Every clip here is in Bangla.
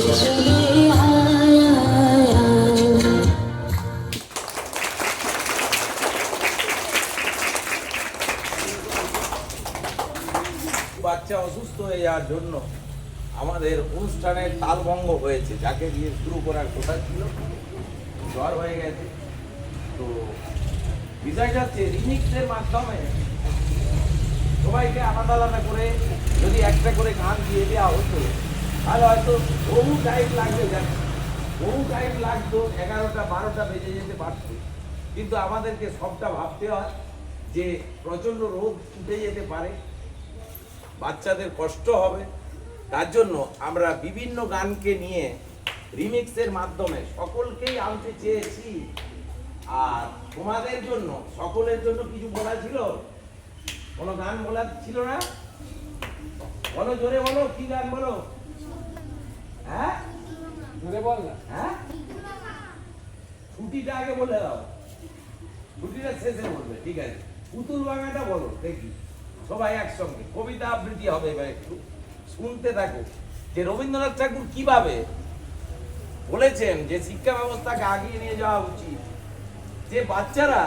বাচ্চা অসুস্থ হয়ে যাওয়ার জন্য আমাদের অনুষ্ঠানের তালভঙ্গ হয়েছে, যাকে দিয়ে শুরু করার কথা ছিল, জ্বর হয়ে গেছে। তো বিষয়টা হচ্ছে রিমিক্সের মাধ্যমে সবাইকে আলাদা আলাদা করে যদি একটা করে গান দিয়ে দেওয়া হতো তাহলে হয়তো বহু টাইম লাগবে, বহু টাইম লাগতো, 11টা 12টা বেজে যেতে পারত। কিন্তু আমাদেরকে সবটা ভাবতে হয় যে প্রচণ্ড রোগ উঠে যেতে পারে, বাচ্চাদের কষ্ট হবে, তার জন্য আমরা বিভিন্ন গানকে নিয়ে রিমিক্সের মাধ্যমে সকলকেই আনতে চেয়েছি। আর তোমাদের জন্য, সকলের জন্য কিছু বলা ছিল, কোনো গান বলার ছিল না? বলো, জোরে বলো, কি গান বলো? হ্যাঁ, জোরে বল না। হ্যাঁ, ছুটিটা আগে বলে দাও, ছুটিটা শেষে বলবে, ঠিক আছে? পুতুল বাংলাটা বলো দেখি সবাই একসঙ্গে। কবিতা আবৃত্তি হবে, এবার একটু শুনতে থাকো যে রবীন্দ্রনাথ ঠাকুর কিভাবে বলেছেন যে শিক্ষা ব্যবস্থাকে আগিয়ে নিয়ে যাওয়া উচিত। যে বাচ্চারা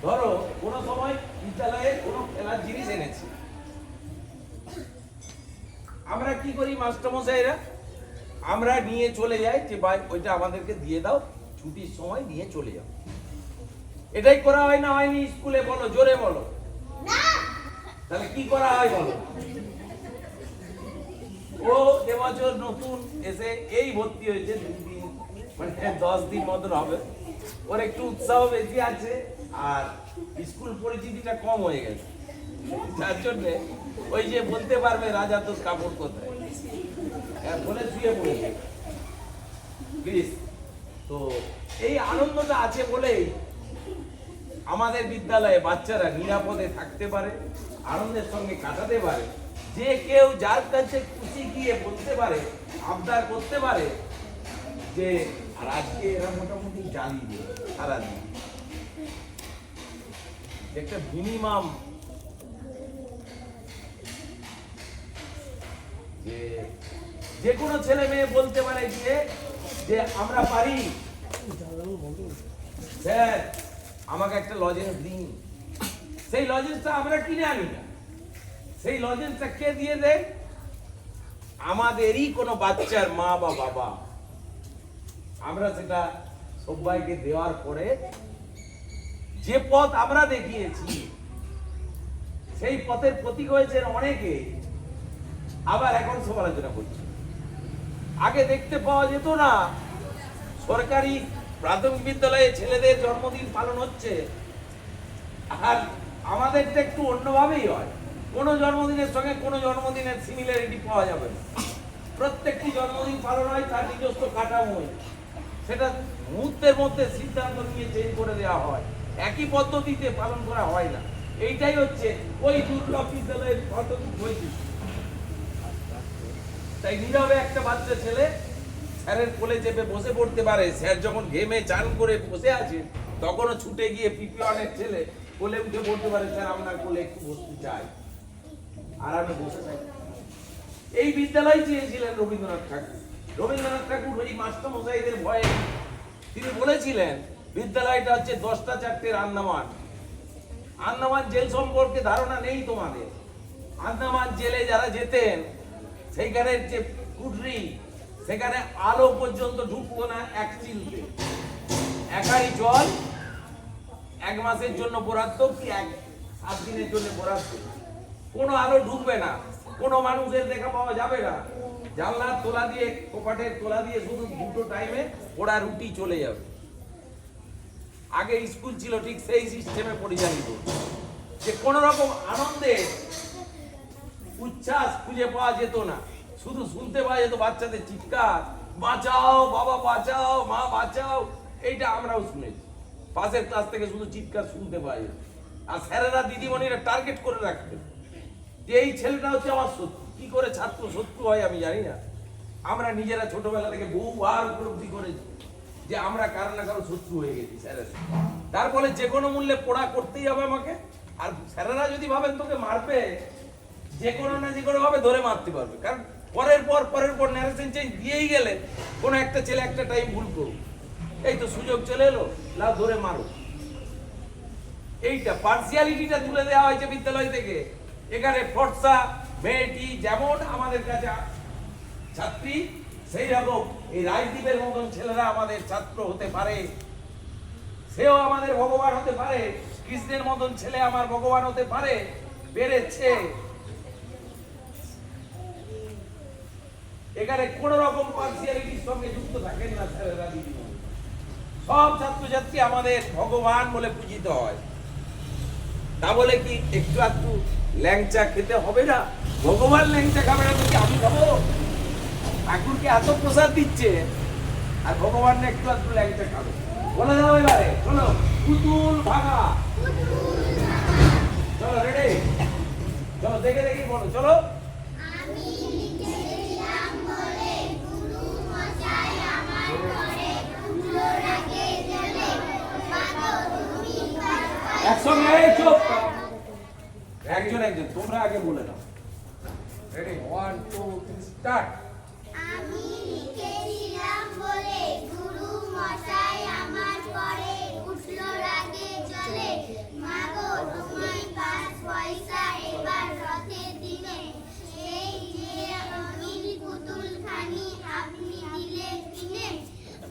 ধরো কোনো সময় বিদ্যালয়ে কোনো খেলার জিনিস এনেছে, আমরা কি করি মাস্টারমশাইরা? আমরা নিয়ে চলে যাই যে ভাই ওইটা আমাদেরকে দিয়ে দাও, ছুটির সময় নিয়ে চলে যাও। এটাই করা হয় না হয়নি স্কুলে? বলো, জোরে বলো। তাহলে কি করা হয় বলো? ও এবছর নতুন এসে এই ভর্তি হয়েছে, 2 দিন মানে 10 দিন মতন হবে, ওর একটু উৎসাহ বেশি আছে আর স্কুল পরিচিতিটা কম হয়ে গেছে, যার জন্য ওই যে বলতে পারবে রাজা তোর কাপড় কোথায়, বলে শুয়ে পড়েছে। প্লিজ, তো এই আনন্দটা আছে বলেই আমাদের বিদ্যালয়ে বাচ্চারা নিরাপদে থাকতে পারে, আনন্দের সঙ্গে কাটাতে পারে। যে কেউ যার কাছে খুশি গিয়ে বলতে পারে, আবদার করতে পারে যে আর আজকে এরা মোটামুটি জ্বালিয়ে দিয়ে সারাদিন একটা মিনিমাম যে কোনো ছেলে মেয়ে বলতে পারে গিয়ে যে আমরা পারি, স্যার আমাকে একটা লজেন্স দিন। সেই লজেন্সটা আমরা কিনে আনি না, সেই লজেন্সটা কে দিয়ে দেয়? আমাদেরই কোনো বাচ্চার মা বা বাবা। আমরা সেটা সবাইকে দেওয়ার পরে যে পথ আমরা দেখিয়েছি সেই পথের প্রতীক হয়েছেন অনেকে, আবার এখন সমালোচনা করছে। আগে দেখতে পাওয়া যেত না সরকারি প্রাথমিক বিদ্যালয়ে ছেলেদের জন্মদিন পালন হচ্ছে, আর আমাদেরটা একটু অন্যভাবেই হয়। কোনো জন্মদিনের সঙ্গে কোনো জন্মদিনের সিমিলারিটি পাওয়া যাবে না। প্রত্যেকটি জন্মদিন পালন হয় তার নিজস্ব কাঠামোয়, সেটা মুহূর্তের মধ্যে সিদ্ধান্ত নিয়ে চেঞ্জ করে দেওয়া হয়, একই পদ্ধতিতে পালন করা হয় না। এইটাই হচ্ছে ওই দুর্লভ বিদ্যালয়ের প্রাথমিক বৈশিষ্ট্য। তাই নীরবে একটা বাচ্চা ছেলে স্যারের কোলে চেপে বসে পড়তে পারে। স্যার যখন ঘেমে চান করে বসে আছে তখনও ছুটে গিয়ে পিপিওয়ানের ছেলে কোলে উঠে পড়তে পারে, স্যার আপনার কোলে একটু বসতে চাই, আরামে বসে থাকি। এই বিদ্যালয় চেয়েছিলেন রবীন্দ্রনাথ ঠাকুর। রবীন্দ্রনাথ ঠাকুর ওই মাস্টারমশাইদের ভয়ে তিনি বলেছিলেন বিদ্যালয়টা হচ্ছে 10টা 4টের আন্দামান। আন্দামান জেল সম্পর্কে ধারণা নেই তোমাদের। আন্দামান জেলে যারা যেতেন সেইখানের যে কুঠরি, সেখানে আলো পর্যন্ত ঢুকতো না এক চিলতে। একাই জল 1 মাসের জন্য বরাদ্দ, কি 7 দিনের জন্য বরাদ্দ, কোনো আলো ঢুকবে না, কোনো মানুষের দেখা পাওয়া যাবে না। জানলার তোলা দিয়ে, কপাটের তোলা দিয়ে শুধু 2টো টাইমে ওরা রুটি চলে যাবে। আগে স্কুল ছিল ঠিক সেই সিস্টেমে পরিচালিত, যে কোনো রকম আনন্দে উচ্ছ্বাস খুঁজে পাওয়া যেত না, শুধু শুনতে পাওয়া যেত বাচ্চাদের চিৎকার, বাঁচাও বাবা বাঁচাও, মা বাঁচাও। এইটা আমরাও শুনেছি, পাশের ক্লাস থেকে শুধু চিৎকার শুনতে পাওয়া যেত। আর স্যারেরা দিদিমণিরা টার্গেট করে রাখতেন যে এই ছেলেটা হচ্ছে আমার শত্রু। কি করে ছাত্র শত্রু হয় আমি জানি না। আমরা নিজেরা ছোটবেলা থেকে বহুবার উপলব্ধি করেছি যে আমরা কারো না কারো শত্রু হয়ে গেছি স্যারের। তার ফলে যে কোনো মূল্যে পড়া করতেই হবে আমাকে। আর স্যারেরা যদি ভাবেন তোকে মারবে, যে কোনো না যে কোনো ভাবে ধরে মারতে পারবে, কারণ পরের পর ন্যারেশন চেঞ্জ দিয়েই গেলে কোনো একটা ছেলে একটা টাইম ভুল করুক, এই তো সুযোগ চলে এলো, লাও ধরে মারো। এইটা পার্সিয়ালিটিটা তুলে দেওয়া হয়েছে বিদ্যালয় থেকে। এখানে ফর্সা মেয়েটি যেমন আমাদের কাছে ছাত্রী, সেই রকম এই রাজদীপের মতন ছেলেরা আমাদের ছাত্র হতে পারে, সেও আমাদের ভগবান হতে পারে, কৃষ্ণের মতন ছেলে আমার ভগবান হতে পারে, পেরেছে। এখানে কোন রকম পার্সিয়ালিটির সঙ্গে যুক্ত থাকেন না ছেলেরা, দিদিমণি। সব ছাত্রছাত্রী আমাদের ভগবান বলে পূজিত হয়। তা বলে কি একটু একটু ল্যাংচা খেতে হবে না? ভগবান ল্যাংচা খাবে না তো কি আমি খাবো? ঠাকুরকে এত প্রসাদ দিচ্ছে আর ভগবান একটু একটু ল্যাংচা খাবে? বলে দাও এবারে, চলো পুতুল ভাঙা, চলো রেডি, চলো দেখে দেখি বলো, চলো। একসঙ্গে চুপ, একজন একজন, তোমরা আগে বলে নাও। Ready, 1 2 3 start. আমি লিখেছিলাম বলে গুরু মশাই আমার পরে উঠলো রাগে জ্বলে, মাগো তোমায় 5 পয়সা এবার রথের দিনে, সেই যে রঙিন পুতুল খানি আপনি দিলেন কিনে,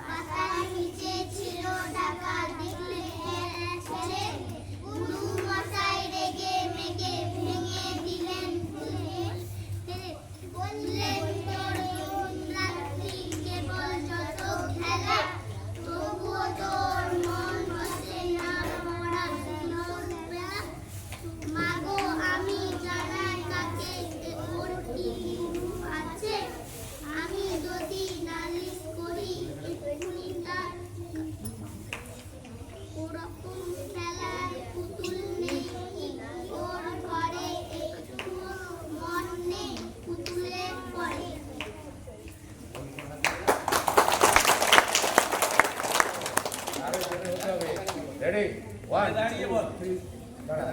পাতার নিচে ছিল ঢাকা দেখলে এক ছেলে, গুরু মশাই রেগে মেগে ভেঙে দিলেন বললেন তোর রাত্রি কেবল যত খেলা, তবুও তোর মন বসে না পড়াশোনার বেলা, মাগো আমি জানাই কাকে ওর কি গুরু আছে, আমি যদি নালিশ করি এক্ষুনি তার, ওরকম খেলার পুতুল নেই কি ওর ঘরে, একটুও মন নেই পুতুলের পরে। রেডি, 1 দাঁড়িয়ে বল, দাঁড়া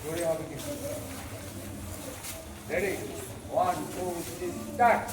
জোরে হবে কি? Ready, 1 2 3 start.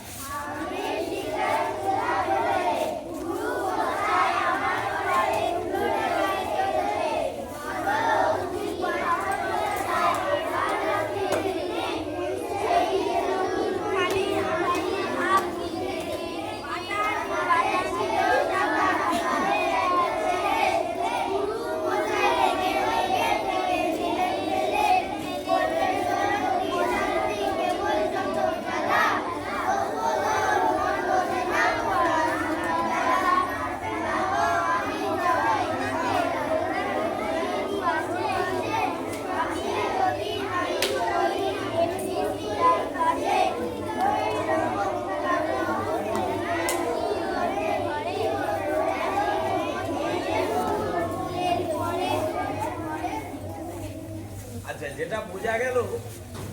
আচ্ছা, যেটা বোঝা গেল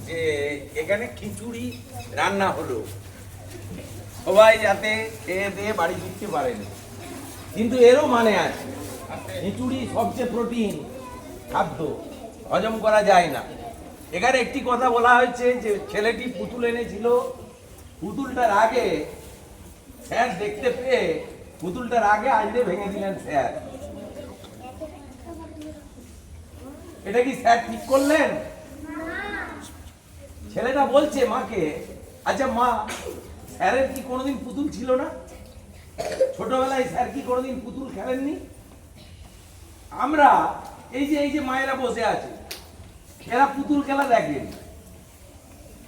যে এখানে খিচুড়ি রান্না হলো, সবাই যাতে খেয়ে দিয়ে বাড়ি ফিরতে পারেনি, কিন্তু এরও মানে আছে। খিচুড়ি সবচেয়ে প্রোটিন খাদ্য, হজম করা যায় না। এখানে একটি কথা বলা হয়েছে যে ছেলেটি পুতুল এনেছিল, পুতুলটার আগে স্যার দেখতে পেয়ে পুতুলটার আগে আইলে ভেঙে দিলেন স্যার। এটা কি স্যার ঠিক করলেন? ছেলেটা বলছে মাকে, আচ্ছা মা, স্যারের কি কোনোদিন পুতুল ছিল না? ছোটবেলায় স্যার কি কোনোদিন পুতুল খেলেননি? আমরা এই যে মায়েরা বসে আছে, এরা পুতুল খেলা দেখেন।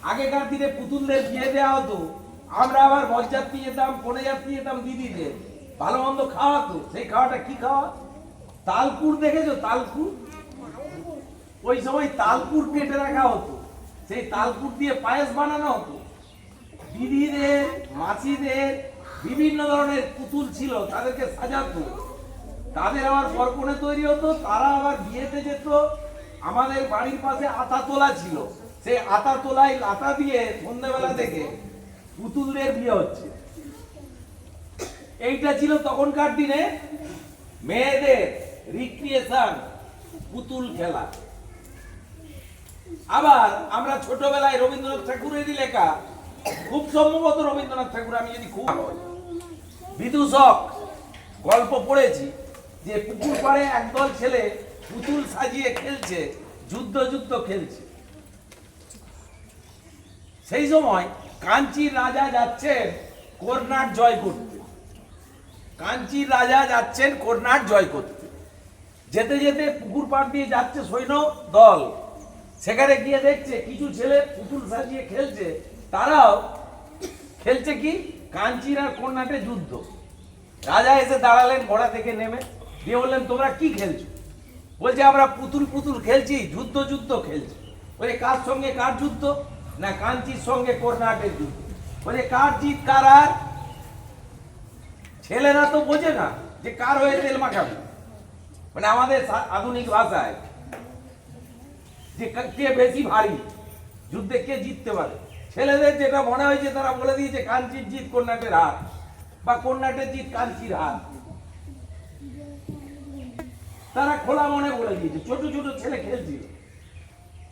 আগেকার দিনে পুতুলদের বিয়ে দেওয়া হতো, আমরা আবার বরযাত্রী যেতাম, কনে যাত্রী যেতাম, দিদিদের ভালো মন্দ খাওয়াতো। সেই খাওয়াটা কি খাওয়া? তালপুর দেখেছো? তালপুর, ওই সময় তালপুর কেটে রাখা হতো, সেই তালপুর দিয়ে পায়েস বানানো হতো। দিদিদের, মাসিদের বিভিন্ন ধরনের পুতুল ছিল, তাদেরকে সাজাতো, তাদের আবার পরকনে তৈরি হতো, তারা আবার বিয়েতে যেত। আমাদের বাড়ির পাশে আতা তোলা ছিল, সেই আতা তোলায় লাতা দিয়ে সন্ধ্যাবেলা থেকে পুতুলদের বিয়ে হচ্ছে। এইটা ছিল তখনকার দিনে মেয়েদের রিক্রিয়েশন, পুতুল খেলা। আবার আমরা ছোটবেলায় রবীন্দ্রনাথ ঠাকুরেরই লেখা, খুব সম্ভবত রবীন্দ্রনাথ ঠাকুর, আমি যদি খুব বিদূষক গল্প পড়েছি, যে পুকুর পাড়ে একদল ছেলে পুতুল সাজিয়ে খেলছে, যুদ্ধ খেলছে। সেই সময় কাঞ্চির রাজা যাচ্ছেন কর্ণাট জয় করতে। কাঞ্চির রাজা যাচ্ছেন কর্ণাট জয় করতে। যেতে যেতে পুকুর পাড় দিয়ে যাচ্ছে সৈন্য দল, সেখানে গিয়ে দেখছে কিছু ছেলে পুতুল সাজিয়ে খেলছে, তারাও খেলছে কি কাঞ্চির আর কর্ণাটের যুদ্ধ। রাজা এসে দাঁড়ালেন ঘোড়া থেকে নেমে, দিয়ে বললেন তোমরা কি খেলছো? বলছে আমরা পুতুল খেলছি, যুদ্ধ খেলছি। বলে কার সঙ্গে কার যুদ্ধ? না কাঞ্চির সঙ্গে কর্ণাটের যুদ্ধ। বলে কার জিত কার হার? ছেলেরা তো বোঝে না যে কার হয়ে তেল মাখাবে, মানে আমাদের আধুনিক ভাষায় যে কে বেশি ভারী, যুদ্ধে কে জিততে পারে। ছেলেদের যেটা মনে হয়েছে তারা বলে দিয়েছে কাঞ্চির জিত কর্ণাটের হার, বা কর্ণাটের জিত কাঞ্চির হার। তারা খোলা মনে বলে দিয়েছে, ছোট ছেলে খেলছিল।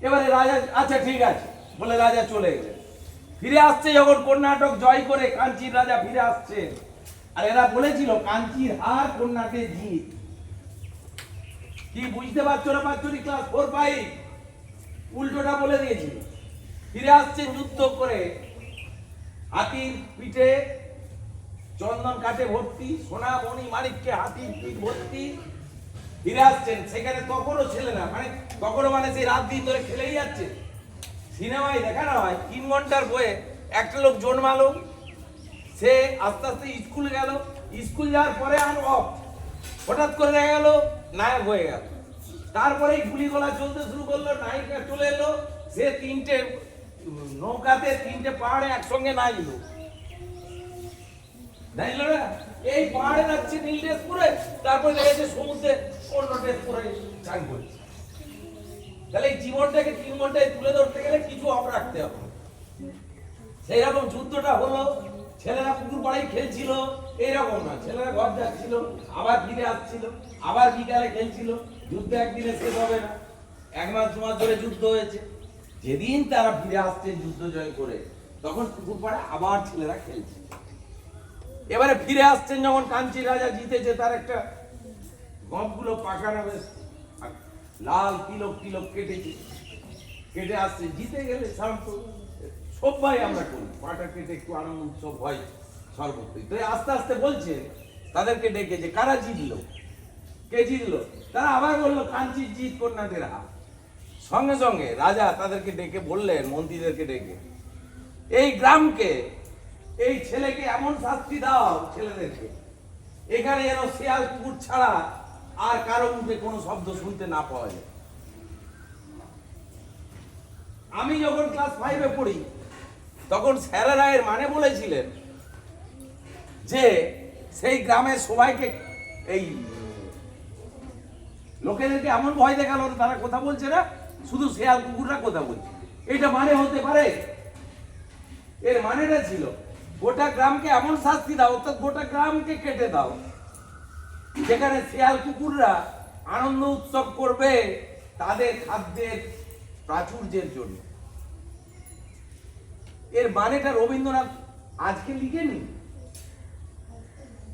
এবারে রাজা আচ্ছা ঠিক আছে বলে রাজা চলে গেলেন। ফিরে আসছে যখন কর্ণাটক জয় করে, কাঞ্চির রাজা ফিরে আসছে, আর এরা বলেছিল কাঞ্চির হার কর্ণাটের জিত। কি বুঝতে পারছো না বাচ্চারি? ক্লাস 4-5 উল্টোটা বলে দিয়েছিল। ফিরে আসছেন যুদ্ধ করে, হাতির পিঠে চন্দন কাঠে ভর্তি, সোনা মণি মানিককে হাতির পিঠ ভর্তি। ফিরে আসছেন, সেখানে তখনও ছেলেরা, মানে তখনও মানে সেই রাত দিন ধরে খেলেই যাচ্ছে। সিনেমায় দেখানো হয় 3 ঘন্টার বইয়ে একটা লোক জন্মালো, সে আস্তে আস্তে স্কুল গেল, স্কুল যাওয়ার পরে আর অফ, হঠাৎ করে দেখা গেল নায়ক হয়ে গেল। তারপরে গুলি গোলা চলতে শুরু করলো, নায়িকা চলে এলো, সে 3টে নৌকাতে 3টে পাহাড়ে একসঙ্গে নাচলো। নাচলো না, এই পাহাড়ে নাচছে নীল ড্রেস পরে, তারপরে দেখেছে সমুদ্রে অন্য ড্রেস পরে চান করছে। তাহলে এই জীবনটাকে 3 ঘন্টায় তুলে ধরতে গেলে কিছু অফ রাখতে হবে। সেই রকম যুদ্ধটা হলো, ছেলেরা পুকুর পাড়েই খেলছিল, এইরকম না, ছেলেরা ঘর যাচ্ছিল, আবার ফিরে আসছিল, আবার বিকালে খেলছিল। যুদ্ধ একদিনে শেষ হবে না, 1 মাস 2 মাস ধরে যুদ্ধ হয়েছে। যেদিন তারা ফিরে আসছে যুদ্ধ জয় করে, তখন পুকুর পাড়ে আবার ছেলেরা খেলছে। এবারে ফিরে আসছেন যখন কাঞ্চির রাজা জিতেছে, তার একটা গপগুলো পাকানো বেশ লাল তিলক কেটেছে, কেটে আসছে। জিতে গেলে শান্ত সবাই আমরা করি, পাটা কেটে একটু আনন্দ উৎসব হয় সর্বত্রই। তো আস্তে আস্তে বলছে তাদেরকে ডেকে যে কারা জিতলো, কে জিতলো? তারা আবার বললো কাঞ্চির জিত কর্ণাটের হার। সঙ্গে সঙ্গে রাজা তাদেরকে ডেকে বললেন, মন্ত্রীদেরকে ডেকে, এই গ্রামকে, এই ছেলেকে এমন শাস্তি দাও ছেলেদেরকে, এখানে যেন শিয়াল কুকুর ছাড়া আর কারো মুখে কোনো শব্দ শুনতে না পাওয়া যায়। আমি যখন ক্লাস 5-এ পড়ি, তখন স্যারেরা এর মানে বলেছিলেন যে সেই গ্রামের সবাইকে, এই লোকেদেরকে এমন ভয় দেখালো তারা কথা বলছে না, শুধু শিয়াল কুকুররা কথা বলছে। এটা মানে হতে পারে? এর মানেটা ছিল গোটা গ্রামকে এমন শাস্তি দাও, অর্থাৎ গোটা গ্রামকে কেটে দাও, যেখানে শিয়াল কুকুররা আনন্দ উৎসব করবে তাদের খাদ্যের প্রাচুর্যের জন্য। এর মানেটা রবীন্দ্রনাথ আজকে লিখেনি,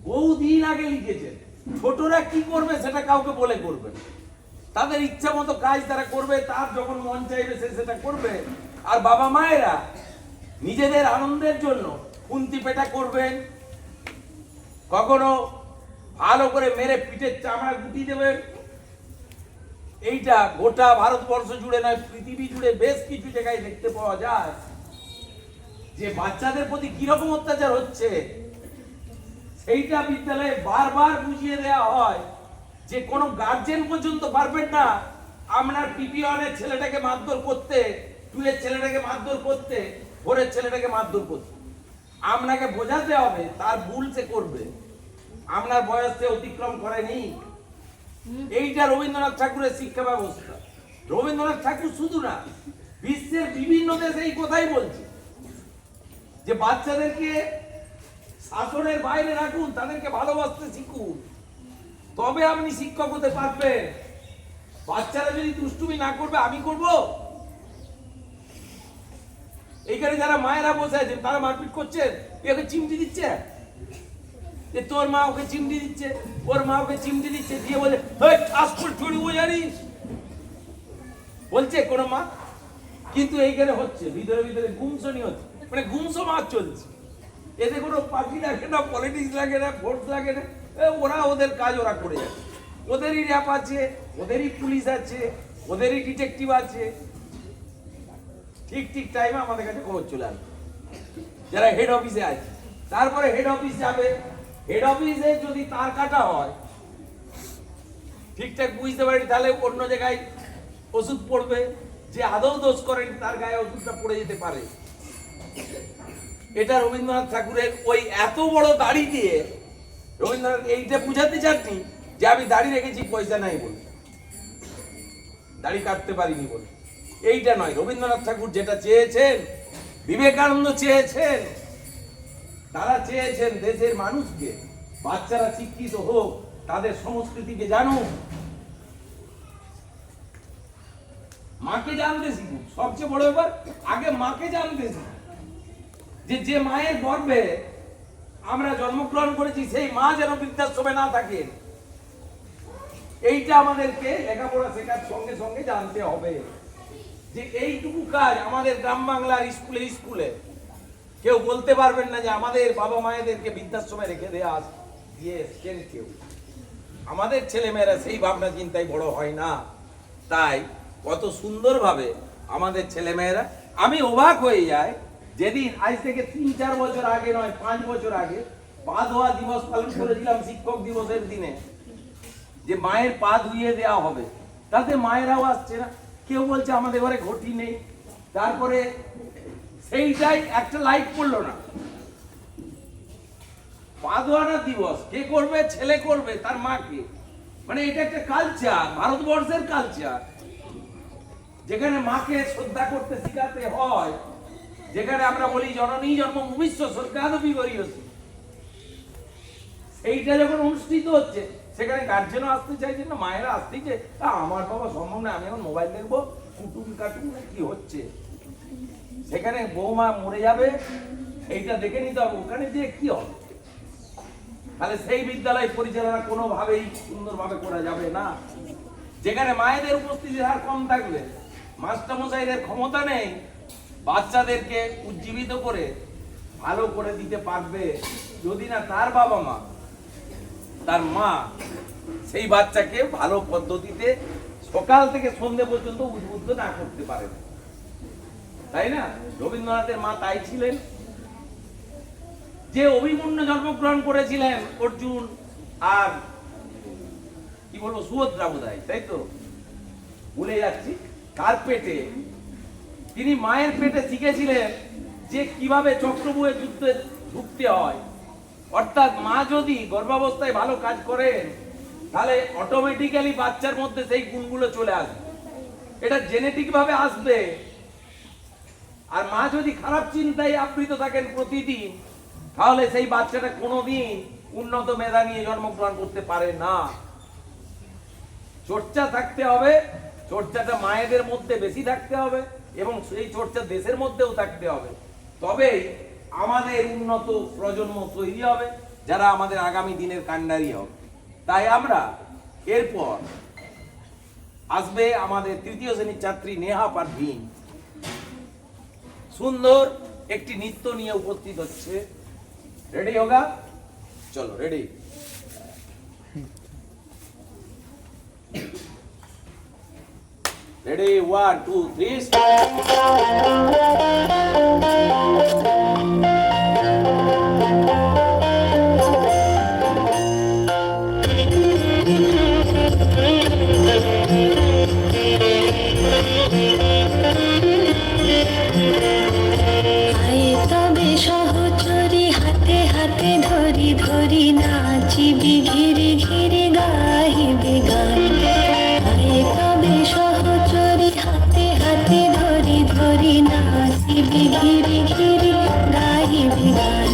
বহুদিন আগে লিখেছেন। ছোটরা কি করবে সেটা কাউকে বলে করবে, তাদের ইচ্ছা মতো কাজ তারা করবে, তার যখন মন চাইবে সে সেটা করবে। আর বাবা মায়েরা নিজেদের আনন্দের জন্য খুন্তি পেটা করবেন, কখনো ভালো করে মেরে পিঠের চামড়া গুটি দেবেন। এইটা গোটা ভারতবর্ষ জুড়ে নয়, পৃথিবী জুড়ে বেশ কিছু জায়গায় দেখতে পাওয়া যায় যে বাচ্চাদের প্রতি কিরকম অত্যাচার হচ্ছে। সেইটা বিদ্যালয়ে বারবার বুঝিয়ে দেওয়া হয় যে কোনো গার্জেন পর্যন্ত পারবেন না আপনার PP1-এর ছেলেটাকে মারধর করতে, 2-এর ছেলেটাকে মারধর করতে, 4-এর ছেলেটাকে মারধর করতে। আপনাকে বোঝাতে হবে তার ভুল সে করবে, আপনার বয়স সে অতিক্রম করেনি। এইটা রবীন্দ্রনাথ ঠাকুরের শিক্ষা ব্যবস্থা। রবীন্দ্রনাথ ঠাকুর শুধু না, বিশ্বের বিভিন্ন দেশে এই কথাই বলছে যে বাচ্চাদেরকে শাসনের বাইরে রাখুন, তাদেরকে ভালোবাসতে শিখুন, তবে আপনি শিক্ষক হতে পারবেন। বাচ্চারা যদি দুষ্টুমি না করবে, আমি করব, এইখানে যারা মায়েরা বসে আছেন তারা মারপিট করছেন, ওকে চিমটি দিচ্ছে, যে তোর মা ওকে চিমটি দিচ্ছে, ওর মা ওকে চিমটি দিচ্ছে, দিয়ে বলে ঠাসপুর ছুড়বো জানিস, বলছে কোনো মা? কিন্তু এইখানে হচ্ছে ভিতরে ভিতরে গুমসনি হচ্ছে, মানে গুমসো মাছ চলছে। এতে কোনো পার্টি লাগে না, পলিটিক্স লাগে না, ভোট লাগে না, ওরা ওদের কাজ ওরা করে যাচ্ছে। ওদেরই র্যাপ আছে, ওদেরই পুলিশ আছে, ওদেরই ডিটেকটিভ আছে। ঠিক ঠিক টাইমে আমাদের কাছে খবর চলে আসবে যারা হেড অফিসে আছে। তারপরে হেড অফিস যাবে, হেড অফিসে যদি তার কাটা হয় ঠিকঠাক বুঝতে পারি, তাহলে অন্য জায়গায় ওষুধ পড়বে, যে আদৌ দোষ করেন তার গায়ে ওষুধটা পড়ে যেতে পারে। এটা রবীন্দ্রনাথ ঠাকুরের ওই এত বড় দাড়ি দিয়ে রবীন্দ্রনাথ এইটা বুঝাতে চাননি যে আমি দাড়ি রেখেছি পয়সা নাই বলে, দাড়ি কাটতে পারিনি বলে। এইটা নয়, রবীন্দ্রনাথ ঠাকুর যেটা চেয়েছেন, বিবেকানন্দ চেয়েছেন, তারা চেয়েছেন দেশের মানুষকে, বাচ্চারা শিক্ষিত হোক, তাদের সংস্কৃতিকে জানুক, মাকে জানতে শিখুক। সবচেয়ে বড় ব্যাপার, আগে মাকে জানতে শিখুক, যে মায়ের গর্ভে আমরা জন্মগ্রহণ করেছি সেই মা যেন বৃদ্ধাশ্রমে না থাকে। এইটা আমাদেরকে লেখাপড়া শেখার সঙ্গে সঙ্গে জানতে হবে, যে এইটুকু কাজ আমাদের গ্রাম বাংলার স্কুলে স্কুলে কেউ বলতে পারবেন না যে আমাদের বাবা মায়েদেরকে বৃদ্ধাশ্রমে রেখে দিয়ে এসছেন কেউ। আমাদের ছেলেমেয়েরা সেই ভাবনা চিন্তায় বড় হয় না, তাই কত সুন্দরভাবে আমাদের ছেলেমেয়েরা, আমি অবাক হয়ে যাই যেদিন আজ থেকে 3-4 বছর আগে নয় 5 বছর আগে পা ধোয়া দিবস পালন করেছিলাম শিক্ষক দিবসের দিনে, যে মায়ের পা ধুইয়ে দেওয়া হবে, তাতে মায়েরাও আসছে না, কেউ বলছে আমাদের ঘরে ঘটি নেই। তারপরে সেইটাই একটা লাইট পড়লো না, পা ধোয়ানা দিবস কে করবে? ছেলে করবে তার মাকে। মানে এটা একটা কালচার, ভারতবর্ষের কালচার, যেখানে মাকে শ্রদ্ধা করতে শেখাতে হয়, যেখানে আমরা বলি জননী জন্মভূমিষ্ঠ স্বর্গাদপি গরীয়সী। এইটা যখন অনুষ্ঠিত হচ্ছে সেখানে গার্জেনও আসতে চাইছে না, মায়েরা আসতেই যে আমার বাবা সম্ভব না, আমি এখন মোবাইল দেখবো, কুটুম কাটুম কি হচ্ছে, সেখানে বৌমা মরে যাবে এইটা দেখে নিতে হবে, ওখানে যে কি হবে। তাহলে সেই বিদ্যালয় পরিচালনা কোনোভাবেই সুন্দরভাবে করা যাবে না। যেখানে মায়েদের উপস্থিতির হার কম থাকবে, মাস্টারমশাইদের ক্ষমতা নেই বাচ্চাদেরকে উজ্জীবিত করে ভালো করে দিতে পারবে, যদি না তার বাবা মা, তার মা সেই বাচ্চাকে ভালো পদ্ধতিতে সকাল থেকে সন্ধ্যে পর্যন্ত উদ্বুদ্ধ না করতে পারে, তাই না? রবীন্দ্রনাথের মা তাই ছিলেন। যে অভিমন্যু জন্মগ্রহণ করেছিলেন, অর্জুন আর কি বলবো সুভদ্রা বোধহয়, তাই তো ভুলে যাচ্ছি, কার পেটে, তিনি মায়ের পেটে শিখেছিলেন যে কিভাবে চক্রব্যূহে যুদ্ধে ঢুকতে হয়। অর্থাৎ মা যদি গর্ভাবস্থায় ভালো কাজ করেন তাহলে অটোমেটিক্যালি বাচ্চার মধ্যে সেই গুণগুলো চলে আসবে, এটা জেনেটিক ভাবে আসবে। আর মা যদি খারাপ চিন্তায় আবৃত থাকেন প্রতিদিন, তাহলে সেই বাচ্চাটা কোনোদিন উন্নত মেধা নিয়ে জন্মগ্রহণ করতে পারে না। চর্চা থাকতে হবে, চর্চাটা মায়েদের মধ্যে বেশি থাকতে হবে এবং সেই চর্চা দেশের মধ্যেও থাকতে হবে, তবেই আমাদের উন্নত প্রজন্ম তৈরি হবে, যারা আমাদের আগামী দিনের কান্ডারি হবে। তাই আমরা এরপর আসবে আমাদের 3য় শ্রেণীর ছাত্রী নেহা পারভীন, সুন্দর একটি নৃত্য নিয়ে উপস্থিত হচ্ছে। রেডি হোগা? চলো রেডি। Ready, 1, 2, 3, সহচরি হাতে হাতে ধরি ধরি নাচিবি ঘিরে ঘিরে গাহিবি গান। তবে সহচরি হাতে হাতে ধরি ধরি নাচিবি ঘিরে ঘিরে গাহিবি গান।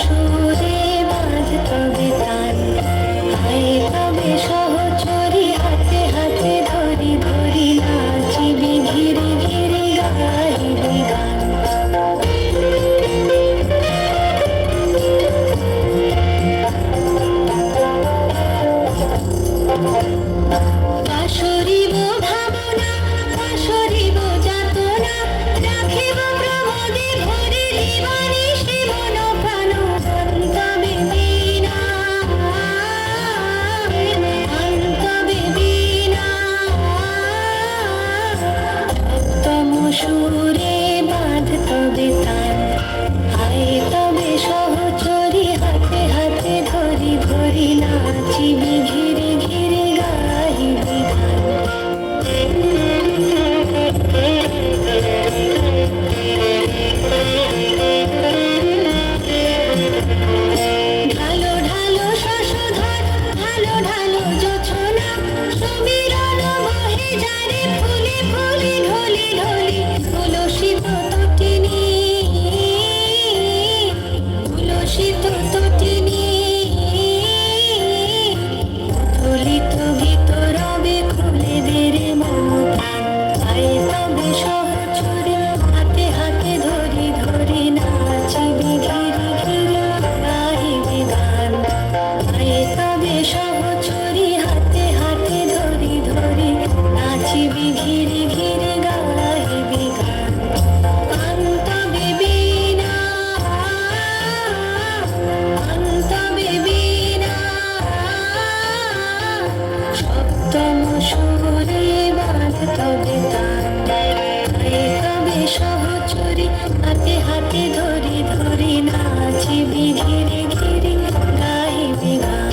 সুরে বাজতবে নাচিবি ঘিরে ঘিরে গাহিবি ঢালো ঢালো শশধর ঢালো ঢালো জোছনা সমীরণ বহে যারে ফুলে ফুলে ঢলে ঢলে তুলসিত তটিনী তুলসিত তটিনী উথলিত গীত রবে খুলে দেরে মন প্রাণ পায়ে তবে সহচরে হাতে হাতে ধরি ধরি নাচিবি ঘিরে ঘিরে গাহিবি গান পায়ে তবে সহচরি হাতে হাতে ধরি ধরি নাচিবি ঘিরে ঘিরে গাহিবি গান অন্তবে বীণা অন্তবে বীণা সপ্তম সুরে বাঁধ তবে তান পায়ে তবে সহচরি হাতে হাতে ধরি ধরি নাচিবি ঘিরে ঘিরে গাহিবি গান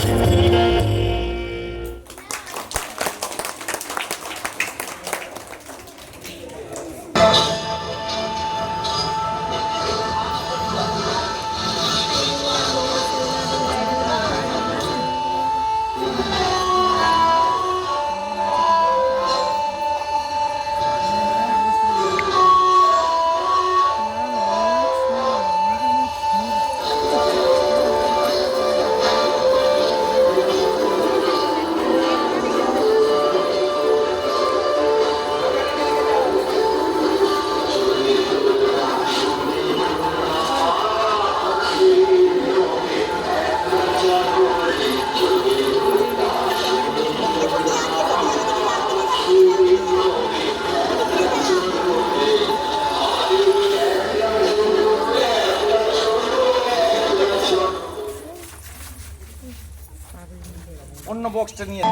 অন্য বক্সটা নিয়ে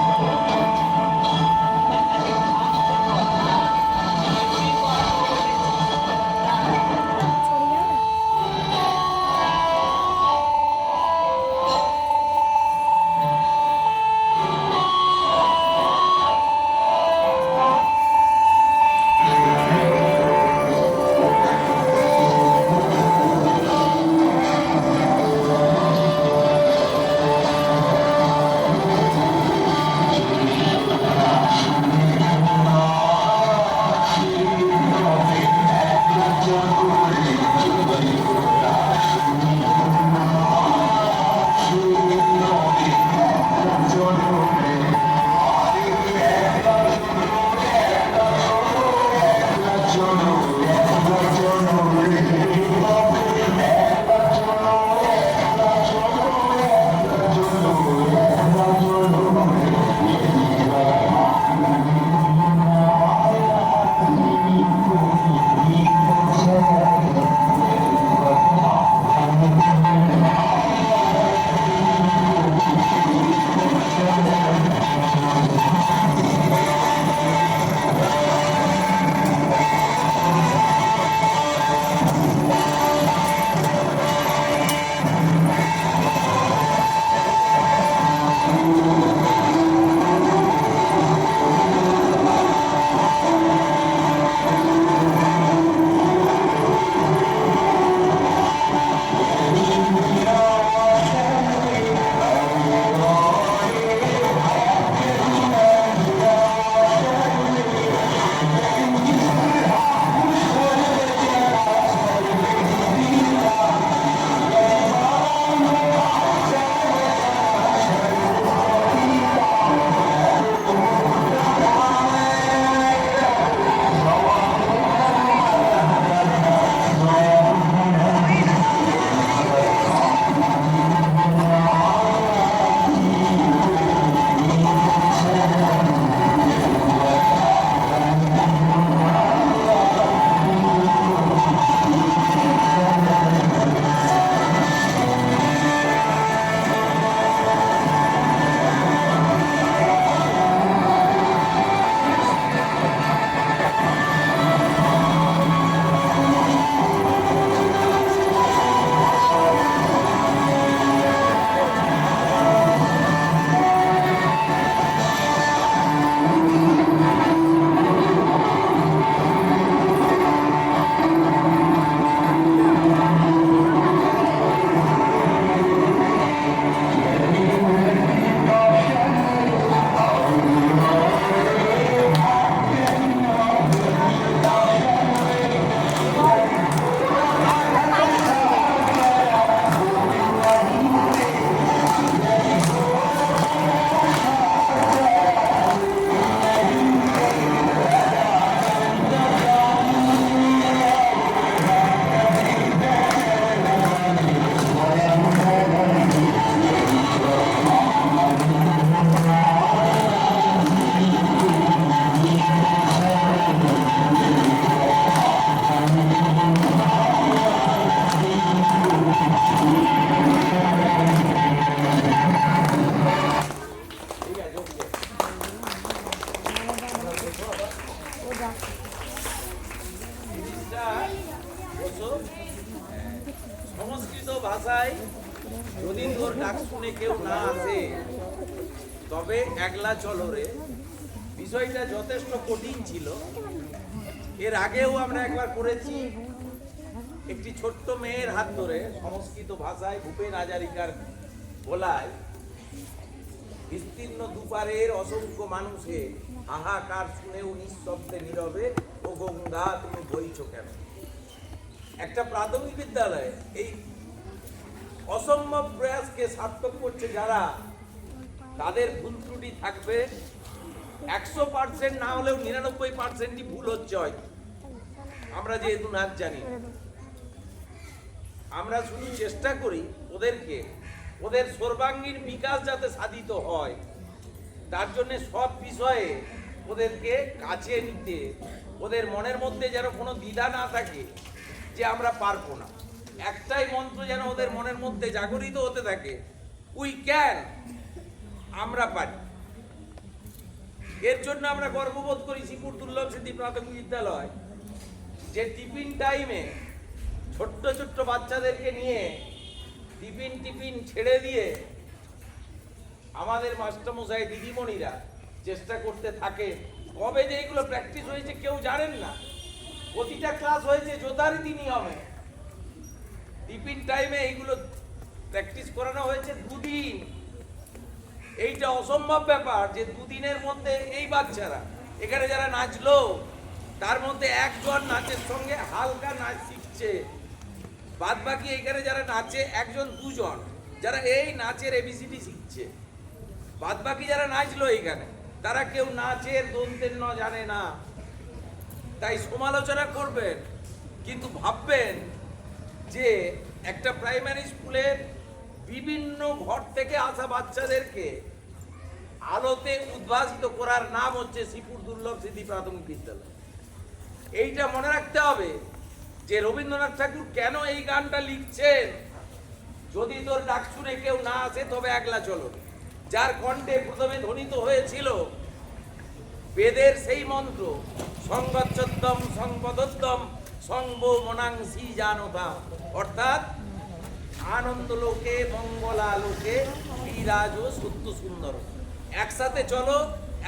কেউ না আসে তবে একলা চলো রে, বিষয়টা যথেষ্ট কঠিন ছিল। এর আগেও আমরা একবার করেছি, একটি ছোট্ট মেয়ের হাত ধরে সংস্কৃত ভাষায় ভূপেন হাজারিকার বলায় বিস্তীর্ণ দুপারের অসংখ্য মানুষে হাহাকার শুনেও নিঃশব্দে নীরবে ও গঙ্গা তুমি বইছ কেন। একটা প্রাথমিক বিদ্যালয়ে এই অসম্ভব প্রয়াসকে সার্থক করছে যারা, তাদের ভুল ত্রুটি থাকবে 100% না হলেও 99%ই ভুল হচ্ছে হয়তো, আমরা যেহেতু নাচ জানি। আমরা শুধু চেষ্টা করি ওদেরকে, ওদের সর্বাঙ্গীন বিকাশ যাতে সাধিত হয়, তার জন্য সব বিষয়ে ওদেরকে কাছে নিতে, ওদের মনের মধ্যে যেন কোনো দ্বিধা না থাকে যে আমরা পারবো না। একটাই মন্ত্র যেন ওদের মনের মধ্যে জাগরিত হতে থাকে, উই ক্যান, আমরা পারি। এর জন্য আমরা গর্ববোধ করি শ্রীপুর দুর্লভ সিদ্ধি প্রাথমিক বিদ্যালয় যে টিফিন টাইমে ছোট্ট ছোট্ট বাচ্চাদেরকে নিয়ে টিফিন ছেড়ে দিয়ে আমাদের মাস্টারমশাই দিদিমণিরা চেষ্টা করতে থাকে। কবে যে এইগুলো প্র্যাকটিস হয়েছে কেউ জানেন না, প্রতিটা ক্লাস হয়েছে যথারীতি নিয়মে। টিফিন টাইমে এইগুলো প্র্যাকটিস করানো হয়েছে 2 দিন। এইটা অসম্ভব ব্যাপার যে 2 দিনের মধ্যে এই বাচ্চারা এখানে যারা নাচলো তার মধ্যে একজন নাচের সঙ্গে হালকা নাচ শিখছে, বাদ বাকি এখানে যারা নাচে একজন দুজন যারা এই নাচের এবিসিডি শিখছে, বাদ বাকি যারা নাচলো এখানে তারা কেউ নাচের দন্তের ন জানে না। তাই সমালোচনা করবেন কিন্তু ভাববেন যে একটা প্রাইমারি স্কুলের বিভিন্ন ঘর থেকে আসা বাচ্চাদেরকে আলোতে উদ্ভাসিত করার নাম হচ্ছে শ্রীপুর দুর্লভ সিদ্ধি প্রাথমিক বিদ্যালয়। এইটা মনে রাখতে হবে যে রবীন্দ্রনাথ ঠাকুর কেন এই গানটা লিখছেন, যদি তোর ডাক শুনে কেউ না আসে তবে একলা চলো, যার কণ্ঠে প্রথমে ধ্বনিত হয়েছিল বেদের সেই মন্ত্র সংগচ্ছদ্দম সংপদোদ্দম সংব মনাংসি জানতা, অর্থাৎ আনন্দ লোকে মঙ্গলা লোকে বিরাজ সত্য সুন্দর। একসাথে চলো,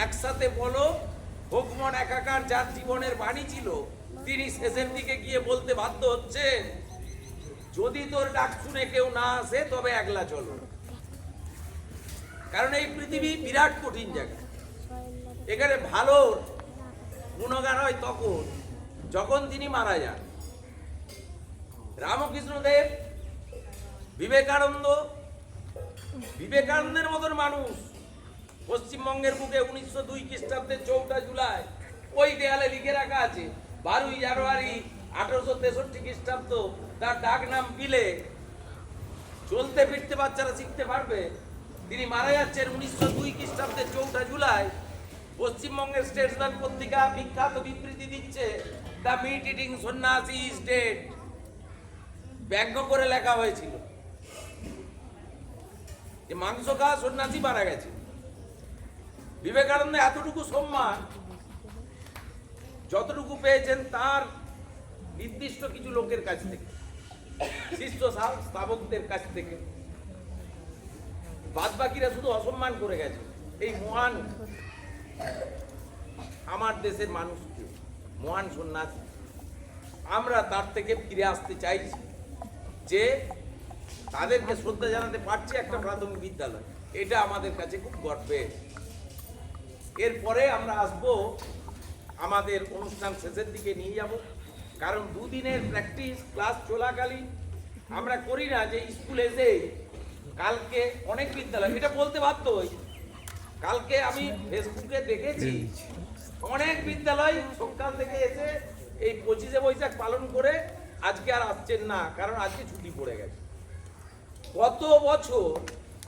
একসাথে বলো, হোক মন একাকার। যার জীবনের বাণী ছিল তিনি শেষের দিকে গিয়ে বলতে বাধ্য হচ্ছেন, যদি তোর ডাক শুনে কেউ না আসে তবে একলা চলো। কারণ এই পৃথিবী বিরাট কঠিন জায়গা, এখানে ভালো গুণগান হয় তখন যখন তিনি মারা যান। রামকৃষ্ণদেব, বিবেকানন্দের মতন মানুষ পশ্চিমবঙ্গের বুকে 1902 খ্রিস্টাব্দের 4 জুলাই ওই দেয়ালে লিখে রাখা আছে 12 জানুয়ারি 1863 খ্রিস্টাব্দ তার ডাক নাম বিলে। চলতে ফিরতে বাচ্চারা শিখতে পারবে। তিনি মারা যাচ্ছেন 1902 খ্রিস্টাব্দের 4 জুলাই। পশ্চিমবঙ্গের স্টেটসম্যান পত্রিকা বিখ্যাত বিবৃতি দিচ্ছে, দ্য মিট ইটিং সন্ন্যাসী ইজ ডেড। ব্যঙ্গ করে লেখা হয়েছিল যে মাংস খাওয়া সন্ন্যাসী মারা গেছে। বিবেকানন্দ এতটুকু সম্মান যতটুকু পেয়েছেন তার নির্দিষ্ট কিছু লোকের কাছ থেকে, শিষ্য স্থাবকদের কাছ থেকে, বাদ বাকিরা শুধু অসম্মান করে গেছে। এই মহান আমার দেশের মানুষকে, মহান সন্ন্যাসী, আমরা তার থেকে ফিরে আসতে চাইছি যে তাদেরকে শ্রদ্ধা জানাতে পারছি একটা প্রাথমিক বিদ্যালয়, এটা আমাদের কাছে খুব গর্বের। এরপরে আমরা আসব আমাদের অনুষ্ঠান শেষের দিকে নিয়ে যাব, কারণ 2 দিনের প্র্যাকটিস ক্লাস চলাকালীন আমরা করি না যে স্কুলে এসে কালকে অনেক বিদ্যালয়, এটা বলতে বাধ্য হই। কালকে আমি ফেসবুকে দেখেছি অনেক বিদ্যালয় সকাল থেকে এসে এই 25শে বৈশাখ পালন করে আজকে আর আসছেন না, কারণ আজকে ছুটি পড়ে গেছে। কত বছর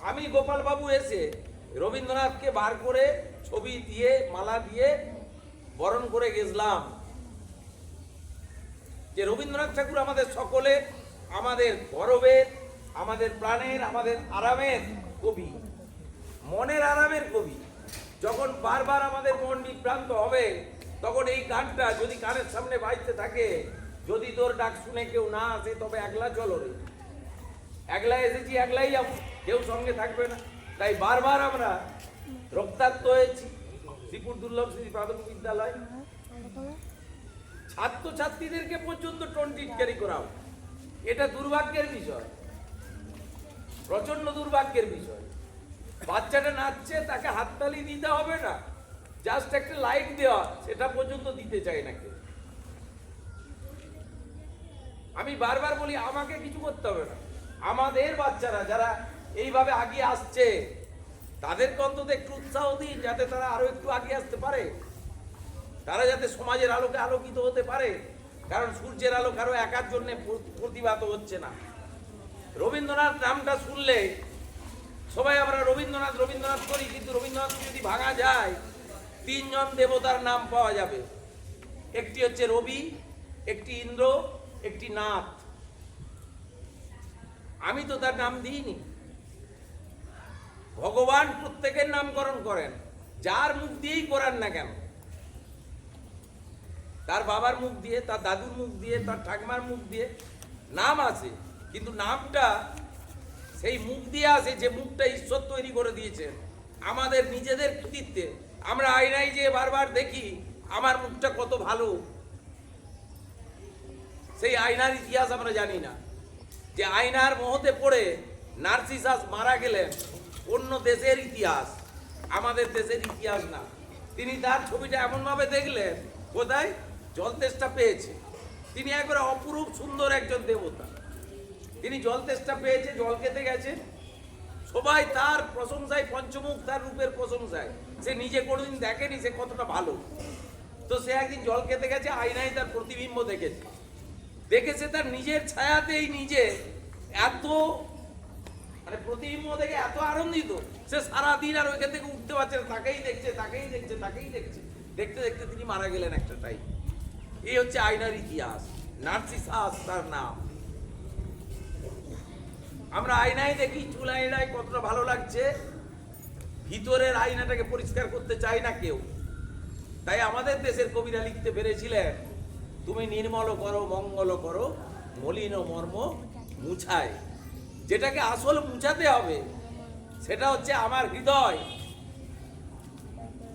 আমি গোপাল বাবু এসে রবীন্দ্রনাথকে বার করে ছবি দিয়ে মালা দিয়ে বরণ করে গেছিলাম যে রবীন্দ্রনাথ ঠাকুর আমাদের সকলে, আমাদের গৌরবের, আমাদের প্রাণের, আমাদের আরামের কবি, মনের আরামের কবি। যখন বারবার আমাদের মন বিভ্রান্ত হবে তখন এই গানটা যদি কানের সামনে বাজতে থাকে, যদি তোর ডাক শুনে কেউ না আসে তবে একলা চলো রে, একলা এসেছি একলাই যাবো, কেউ সঙ্গে থাকবে না। তাই বারবার আমরা রক্তাক্ত হয়েছি। শ্রীপুর দুর্লভ শ্রী প্রাথমিক বিদ্যালয় ছাত্রছাত্রীদেরকে পর্যন্ত টিটকারি করাও, এটা দুর্ভাগ্যের বিষয়, প্রচন্ড দুর্ভাগ্যের বিষয়। বাচ্চাটা নাচছে, তাকে হাততালি দিতে হবে না, জাস্ট একটা লাইক দেওয়া, সেটা পর্যন্ত দিতে চায় না কেউ। আমি বারবার বলি আমাকে কিছু করতে হবে না, আমাদের বাচ্চারা যারা এইভাবে আগিয়ে আসছে তাদেরকে অন্তত একটু উৎসাহ দিন, যাতে তারা আরো একটু আগিয়ে আসতে পারে, তারা যাতে সমাজের আলোকে আলোকিত হতে পারে। কারণ সূর্যের আলো কারো একার জন্য প্রতিভাত হচ্ছে না। রবীন্দ্রনাথ নামটা শুনলে সবাই আমরা রবীন্দ্রনাথ রবীন্দ্রনাথ করি, কিন্তু রবীন্দ্রনাথকে যদি ভাঙা যায় 3 জন দেবতার নাম পাওয়া যাবে। একটি হচ্ছে রবি, একটি ইন্দ্র, একটি নাথ। আমি তো তার নাম দিইনি। ভগবান প্রত্যেকের নামকরণ করেন, যার মুখ দিয়েই করান না কেন, তার বাবার মুখ দিয়ে, তার দাদুর মুখ দিয়ে, তার ঠাকুমার মুখ দিয়ে নাম আসে, কিন্তু নামটা সেই মুখ দিয়ে আসে যে মুখটা ঈশ্বর তৈরি করে দিয়েছেন আমাদের নিজেদের কৃতিত্বে। আমরা আয়নায় যে বারবার দেখি আমার মুখটা কত ভালো, সেই আয়নার ইতিহাস আমরা জানি না, যে আয়নার মোহতে পড়ে নার্সিসাস মারা গেলেন, অন্য দেশের ইতিহাস, আমাদের দেশের ইতিহাস না। তিনি তার ছবিটা এমনভাবে দেখলেন, কোথায় জল তেষ্টা পেয়েছে, তিনি একবারে অপরূপ সুন্দর একজন দেবতা, তিনি জল তেষ্টা পেয়েছে, জল খেতে গেছে, সবাই তার প্রশংসায় পঞ্চমুখ, তার রূপের প্রশংসায়, সে নিজে কোনোদিন দেখেনি সে কতটা ভালো। তো সে একদিন জল খেতে গেছে, আয়নায় তার প্রতিবিম্ব দেখেছে তার নিজের ছায়াতেই নিজে এত মানে প্রতিবিম্ব দেখে এত আনন্দিত, সে সারাদিন আর ওইখান থেকে উঠতে পারছে না, তাকেই দেখছে তাকেই দেখছে তাকেই দেখছে, দেখতে দেখতে তিনি মারা গেলেন একটা টাইম। এই হচ্ছে আয়নার ইতিহাস, নার্সিসাস তার নাম। আমরা আয়নায় দেখি চুল আয়নায় কতটা ভালো লাগছে, ভিতরের আয়নাটাকে পরিষ্কার করতে চায় না কেউ। তাই আমাদের দেশের কবিরা লিখতে পেরেছিলেন, তুমি নির্মল করো মঙ্গল করো মলিন মর্ম মুছায়। যেটাকে আসল মুছাতে হবে সেটা হচ্ছে আমার হৃদয়,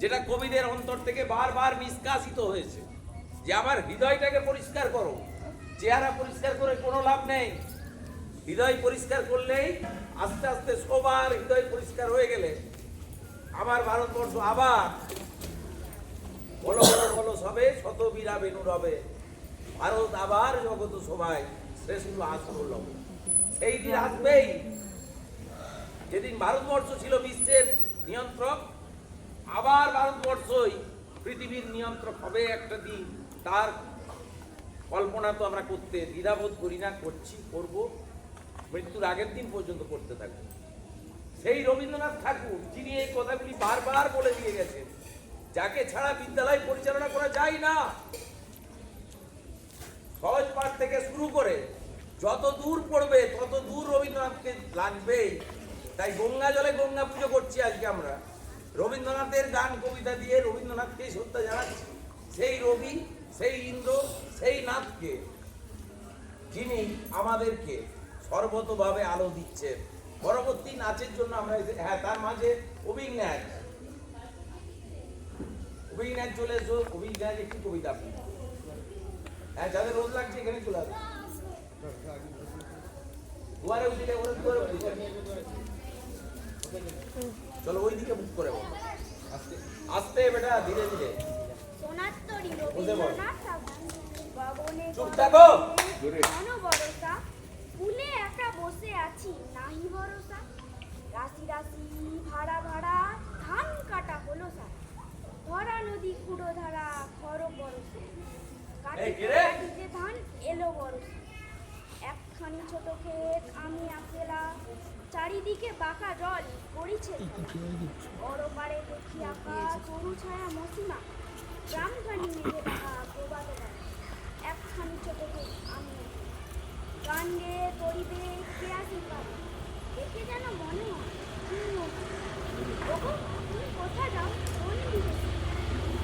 যেটা কবিদের অন্তর থেকে বারবার নিষ্কাশিত হয়েছে, যে আমার হৃদয়টাকে পরিষ্কার করো। চেহারা পরিষ্কার করে কোনো লাভ নেই, হৃদয় পরিষ্কার করলেই আস্তে আস্তে সবার হৃদয় পরিষ্কার হয়ে গেলে আমার ভারতবর্ষ আবার বলো বলো বলো সবে শত বীরা বেনু রবে, ভারত আবার জগত সবাই শ্রেষ্ঠ আসল লবে। সেই দিন আসবেই যেদিন ভারতবর্ষ ছিল বিশ্বের নিয়ন্ত্রক, আবার ভারতবর্ষই পৃথিবীর নিয়ন্ত্রক হবে একটা দিন। তার কল্পনা তো আমরা করতে দ্বিধাবোধ করি না, করছি, করব, মৃত্যুর আগের দিন পর্যন্ত করতে থাকবো। সেই রবীন্দ্রনাথ ঠাকুর যিনি এই কথাগুলি বারবার বলে দিয়ে গেছেন, যাকে ছাড়া বিদ্যালয় পরিচালনা করা যায় না, সহজ পাঠ থেকে শুরু করে যত দূর পড়বে তত দূর রবীন্দ্রনাথকে লাগবেই। তাই গঙ্গা জলে গঙ্গা পুজো করছি আজকে আমরা, রবীন্দ্রনাথের গান কবিতা দিয়ে রবীন্দ্রনাথকেই শ্রদ্ধা জানাচ্ছি। সেই রবি, সেই ইন্দ্র, সেই নাথকে যিনি আমাদেরকে সর্বতভাবে আলো দিচ্ছেন। পরবর্তী নাচের জন্য আমরা হ্যাঁ তার মাঝে অভিজ্ঞান চলে এসো, অভিজ্ঞান একটি কবিতা আপনি হ্যাঁ যাদের রোজ লাগছে এখানে চলে আসবে, দুয়ারে উঠে চলো ওই দিকে বুক করে আস্তে আস্তে বেটা ধীরে ধীরে চুপ থাকো। ফুলে একা বসে আছি নাহি ভরসা, রাশি রাশি ভাড়া ভাড়া ধান কাটা হলো সারা, ধরা নদী কুড়ো ধারা খরো বরসে, কাটিতে ধান এলো বরসে, একখানি ছোট ক্ষেত আমি আকেলা, চারিদিকে বাঁকা জল পড়িছে বড় পাড়ে দেখি আঁকা সরু ছায়া মসিমা, গ্রামখানি মেঘে দেখা প্রবাদ, একখানি ছোট ক্ষেত আমি গান গেয়ে করিবে কে আসি পারে, দেখে যেন মনে হয় তুমি কোথায় যাও কোন দিকে,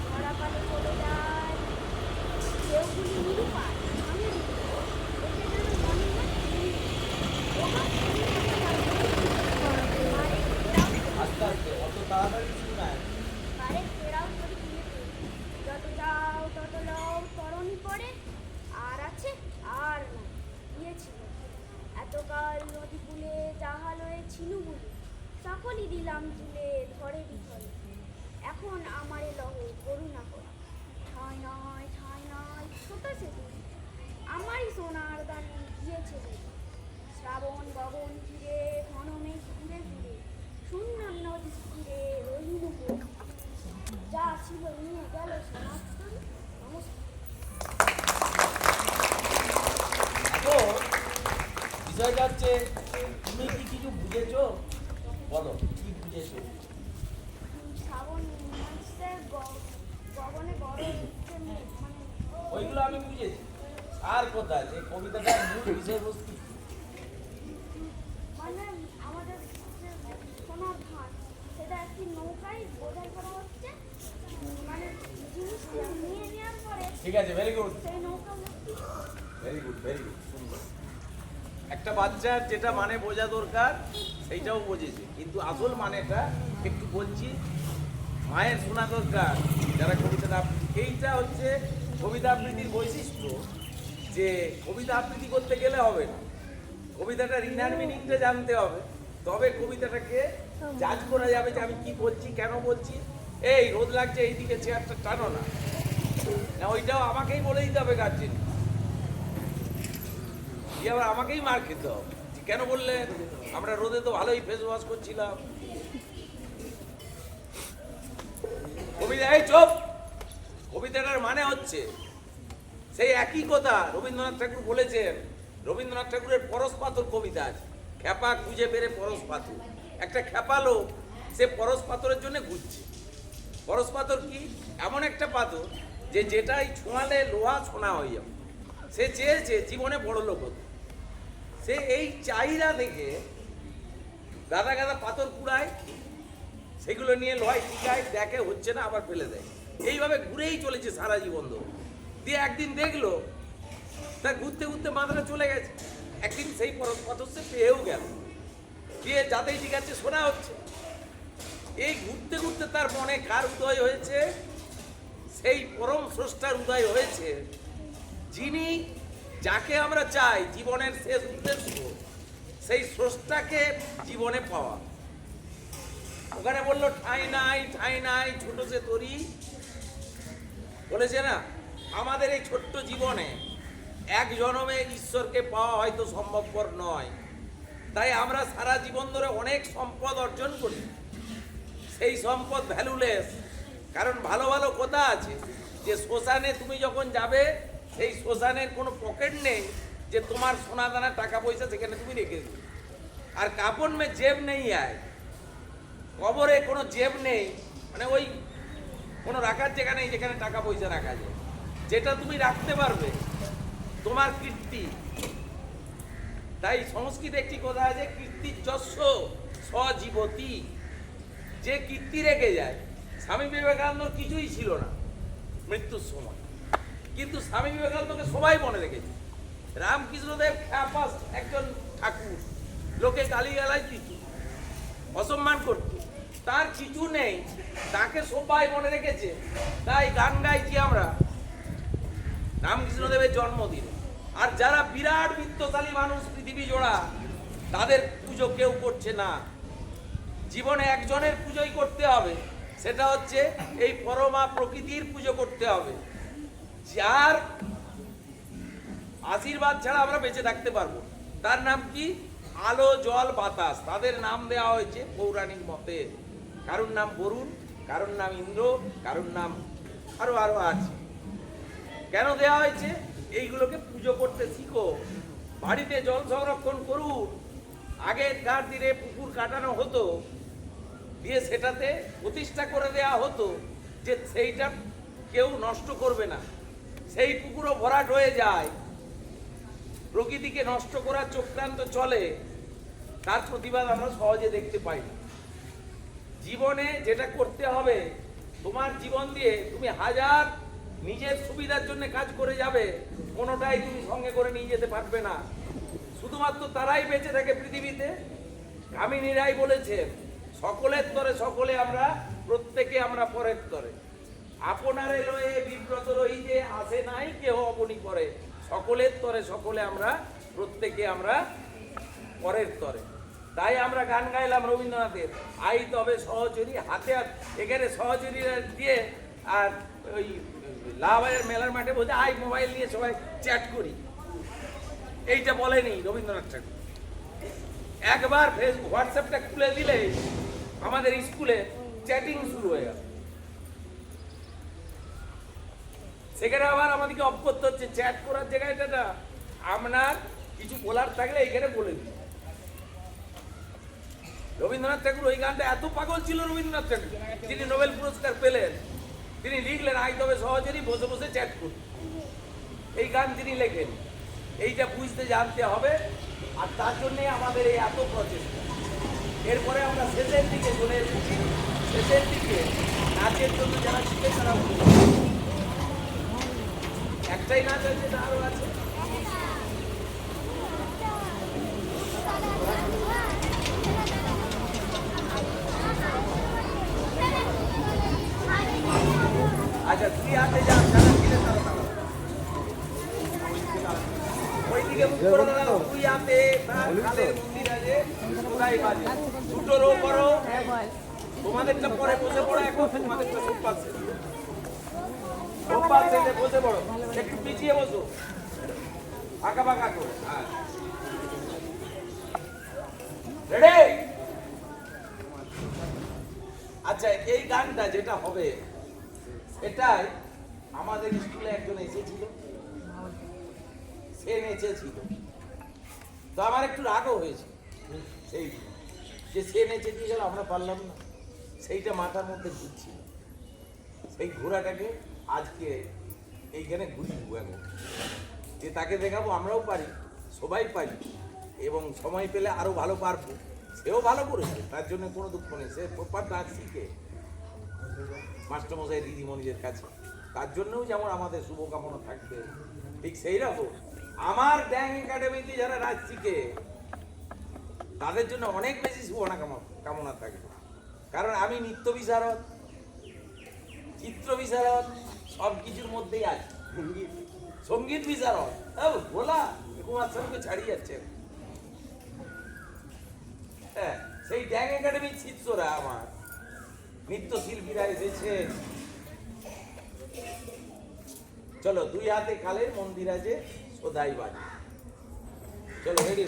ধরা পালে চলে যায় কেউগুলি নিরুপায় আমি দেখে যেন মনে হয় তাড়াতাড়ি শোনায়। আরে ফেরাও তোর বিয়েতে যত যাও তত লও তরণী পড়ে আর আছে আর না দিয়েছিল এতকাল নদী কূলে জাহাল হয়ে ছিনু বলে সকলই দিলাম তুলে ধরে বিফলে এখন আমারে লহ করুণা কর ঠাঁই নয় ছোট সে তুই আমারই সোনার দানি দিয়েছে যদি শ্রাবণ গগন ঘিরে ঘন মেঘ ঘুরে ঘুরে শূন্য নদী ঘিরে রহিম যা ছিল নিয়ে গেল সমাজতরী তো বিষয়টা হচ্ছে তুমি কি কিছু বুঝেছো? বলো কি বুঝেছো? শ্রাবণ মাসে গগনে বড় হচ্ছে মেঘ মানে ওইগুলো আমি বুঝেছি। আর কোথায় যে কবিতাটার মূল বিষয়বস্তু? মানে আমাদের যে সোনার ধান সেটা একটি নৌকায় বোঝাই করা হচ্ছে মানে জিনিসটা নিয়ে নেওয়ার পরে ঠিক আছে, ভেরি গুড, সেই নৌকা ভেরি গুড, সুন্দর। একটা বাচ্চার যেটা মানে বোঝা দরকার সেইটাও বোঝেছে, কিন্তু আসল মানেটা একটু বলছি। মায়ের শোনা দরকার যারা কবিতাটা এইটা হচ্ছে কবিতা আবৃত্তির বৈশিষ্ট্য, যে কবিতা আবৃত্তি করতে গেলে হবে না, কবিতাটার ইনার মিনিংটা জানতে হবে, তবে কবিতাটাকে জাজ করা যাবে যে আমি কি বলছি, কেন বলছি। এই রোদ লাগছে, এইদিকে চেয়ারটা টানো না, না ওইটাও আমাকেই বলে দিতে হবে গার্জেন, দিয়ে আবার আমাকেই মার খেতে হবে যে কেন বললে, আমরা রোদে তো ভালোই ফেস ওয়াশ করছিলাম। কবিতা এই চুপ, কবিতাটার মানে হচ্ছে সেই একই কথা রবীন্দ্রনাথ ঠাকুর বলেছেন। রবীন্দ্রনাথ ঠাকুরের পরশ পাথর কবিতা আছে, খ্যাপা খুঁজে পেরে পরশ পাথর। একটা খ্যাপা লোক সে পরশ পাথরের জন্য ঘুরছে। পরশ পাথর কি? এমন একটা পাথর যে যেটাই ছোঁয়ালে লোহা সোনা হয়ে যাবে। সে চেয়েছে জীবনে বড় লোক হতে, সে এই চাহিদা থেকে গাদা গাদা পাথর কুড়ায়, সেগুলো নিয়ে লোহায় টিকায়, দেখে হচ্ছে না আবার ফেলে দেয়, এইভাবে ঘুরেই চলেছে সারা জীবন ধরে। দিয়ে একদিন দেখলো তার ঘুরতে ঘুরতে মাথাটা চলে গেছে, একদিন সেই পরশ পাথর সে পেয়েও গেল, দিয়ে যাতেই ঠিক আছে শোনা হচ্ছে। এই ঘুরতে ঘুরতে তার মনে কার উদয় হয়েছে? সেই পরম স্রষ্টার উদয় হয়েছে, যিনি যাকে আমরা চাই জীবনের শেষ উদ্দেশ্য সেই স্রষ্টাকে জীবনে পাওয়া। ওখানে বললো ঠাঁই নাই ছোট সে তরি, বলেছে না আমাদের এই ছোট্ট জীবনে এক জনমে ঈশ্বরকে পাওয়া হয়তো সম্ভবপর নয়, তাই আমরা সারা জীবন ধরে অনেক সম্পদ অর্জন করি, সেই সম্পদ ভ্যালুলেস। কারণ ভালো ভালো কথা আছে যে শ্মশানে তুমি যখন যাবে সেই শ্মশানের কোনো পকেট নেই যে তোমার সোনা দানা টাকা পয়সা সেখানে তুমি রেখে দেবে, আর কাপড় মে জেব নেই আয়, কবরে কোনো জেব নেই, মানে ওই কোনো রাখার জায়গা নেই যেখানে টাকা পয়সা রাখা যায়। যেটা তুমি রাখতে পারবে তোমার কীর্তি। তাই সংস্কৃতে একটি কথা আছে, কীর্তির যশ সজীবতী, যে কীর্তি রেখে যায়। স্বামী বিবেকানন্দর কিছুই ছিল না মৃত্যুর সময়, কিন্তু স্বামী বিবেকানন্দকে সবাই মনে রেখেছে। রামকৃষ্ণদেব খ্যাপাস একজন ঠাকুর, লোকে গালিগালাজ দিত, অসম্মান করত, তার কিছু নেই, তাকে সবাই মনে রেখেছে। তাই গান গাইছি আমরা রামকৃষ্ণদেবের জন্মদিন। আর যারা বিরাট বিত্তশালী মানুষ পৃথিবী জোড়া, তাদের পুজো কেউ করছে না। জীবনে একজনের পুজোই করতে হবে, সেটা হচ্ছে এই পরমা প্রকৃতির পুজো করতে হবে, যার আশীর্বাদ ছাড়া আমরা বেঁচে থাকতে পারবো। তার নাম কি? আলো জল বাতাস। তাদের নাম দেওয়া হয়েছে পৌরাণিক মতে, কারোর নাম বরুণ, কারোর নাম ইন্দ্র, কারোর নাম আরো আরো আছে। কেন দেওয়া হয়েছে? এইগুলোকে পুজো করতে শিখো, বাড়িতে জল সংরক্ষণ করুন। আগেকার দিনে পুকুর কাটানো হতো, দিয়ে সেটাতে প্রতিষ্ঠা করে দেওয়া হতো যে সেইটা কেউ নষ্ট করবে না, সেই পুকুরও ভরাট হয়ে যায়। প্রকৃতিকে নষ্ট করার চক্রান্ত চলে, তার প্রতিবাদ আমরা সহজে দেখতে পাই না। জীবনে যেটা করতে হবে, তোমার জীবন দিয়ে তুমি হাজার নিজের সুবিধার জন্য কাজ করে যাবে, কোনোটাই তুমি সঙ্গে করে নিয়ে যেতে পারবে না। শুধুমাত্র তারাই বেঁচে থাকে পৃথিবীতে। কামিনী রায় বলেছেন, সকলের তরে সকলে আমরা, প্রত্যেকে আমরা পরের তরে। আপনারে লয়ে বিব্রত রই যে আসে নাই কেহ অবনি করে, সকলের তরে সকলে আমরা, প্রত্যেকে আমরা পরের তরে। তাই আমরা গান গাইলাম রবীন্দ্রনাথের, আই তবে সহচরী হাতে হাত, এখানে সহচরীরা দিয়ে আর ওই লাভারের মেলার মাঠে বলছে আই মোবাইল নিয়ে সবাই চ্যাট করি, এইটা বলেনি রবীন্দ্রনাথ ঠাকুর। একবার ফেসবুক হোয়াটসঅ্যাপটা খুলে দিলে আমাদের স্কুলে চ্যাটিং শুরু হয়ে গেল। সেখানে আবার আমাদেরকে অফ করতে হচ্ছে, চ্যাট করার জায়গাটা আপনার কিছু বলার থাকলে এখানে বলে দিন। রবীন্দ্রনাথ ঠাকুর ওই গানটা এত পাগল ছিল, রবীন্দ্রনাথ ঠাকুর যিনি নোবেল পুরস্কার পেলেন, তিনি লিখলেন আই তবে সহজেই বসে বসে চ্যাট করি, এই গান তিনি লেখেন। এইটা বুঝতে জানতে হবে, আর তার জন্যে আমাদের এই এত প্রচেষ্টা। এরপরে আমরা শেষের দিকে চলে এসেছি, শেষের দিকে নাচের জন্য যারা শিখে তারা একটাই নাচ আছে না আরো আছে? আচ্ছা তুই হাতে যান, যারা কিনে তারা তারা ওইদিকে মুখ করে দাঁড়াও, তুই হাতে কালের মন্দির আছে, কোথায় বাজে দুটো রো করো, তোমাদেরটা পরে বসে পড়ো, এখন তোমাদেরটা সোমবার শেষে বসে পড়ো, একটু পিছিয়ে বসো, ফাঁকা ফাঁকা করো। রেডি? আচ্ছা এই গানটা যেটা হবে, এটাই আমাদের স্কুলে একজন এসেছিল, সে নেচেছিল, তো আমার একটু রাগও হয়েছে সেই যে সে নেচে দিয়ে গেল, আমরা পারলাম না, সেইটা মাথার মধ্যে ঘুরছিল। সেই ঘোড়াটাকে আজকে এইখানে ঘুরিয়ে এখন যে তাকে দেখাবো আমরাও পারি, সবাই পারি, এবং সময় পেলে আরো ভালো পারবো। সেও ভালো করেছে, তার জন্য কোনো দুঃখ নেই, সে প্রপার ডান্স শিখে মাস্টারমশাই দিদিমণিদের কাছে, তার জন্যও যেমন আমাদের শুভকামনা থাকবে, ঠিক সেই রকম আমার ড্যাং একাডেমিতে যারা নাচ শিখে তাদের জন্য অনেক বেশি কামনা থাকবে। কারণ আমি নৃত্য বিশারদ, চিত্র বিশারদ, সব কিছুর মধ্যেই আছে, সঙ্গীত বিশারদ। বলা কুমার স্বামীকে ছাড়িয়ে যাচ্ছে। হ্যাঁ, সেই ড্যাং একাডেমির শিষ্যরা আমার নৃত্যশিল্পীরা এসেছে। চলো দুই হাতে কালের মন্দির আছে, সদাই বাজে। চলো রেডি?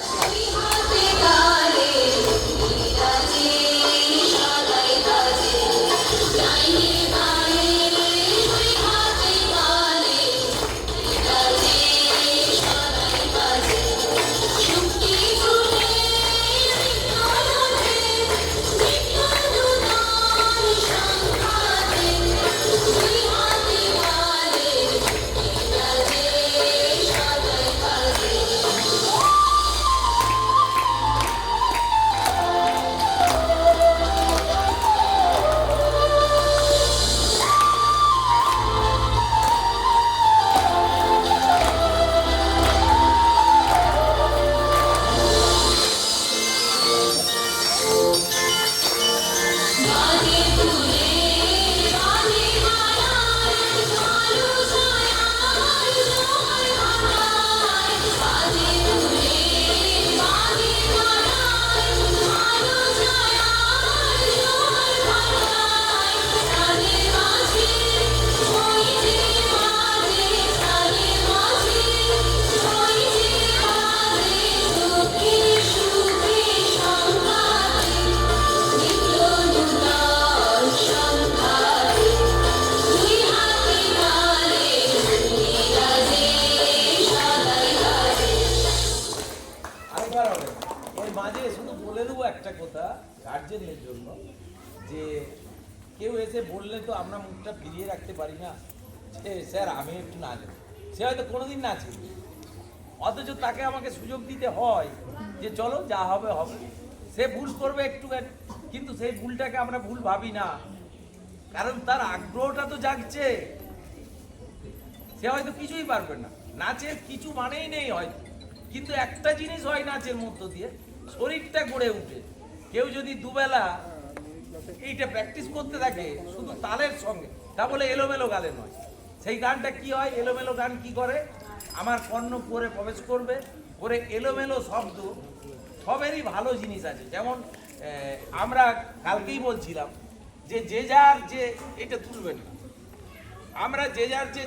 গার্জেনদের জন্য যে কেউ এসে বললে তো আমরা মুখটা ফিরিয়ে রাখতে পারি না যে স্যার আমি একটু নাচবো, সে হয়তো কোনোদিন নাচে, অথচ তাকে আমাকে সুযোগ দিতে হয় যে চলো যা হবে হবে। সে ভুল করবে একটু, কিন্তু সেই ভুলটাকে আমরা ভুল ভাবি না, কারণ তার আগ্রহটা তো জাগছে। সে হয়তো কিছুই পারবে না, নাচের কিছু মানেই নেই হয়তো, কিন্তু একটা জিনিস হয় নাচের মধ্য দিয়ে, শরীরটা গড়ে উঠে। কেউ যদি দুবেলা এইটা প্র্যাকটিস করতে থাকে শুধু তালের সঙ্গে, তা বলে এলোমেলো গালে নয়। সেই গানটা কি হয়, এলোমেলো গান কি করে, আমার কর্ণ পরে প্রবেশ করবে, করে এলোমেলো শব্দ সবেরই ভালো জিনিস আছে। যেমন আমরা কালকেই বলছিলাম যে যে যার যে, এটা তুলবেন না, আমরা যে যার যে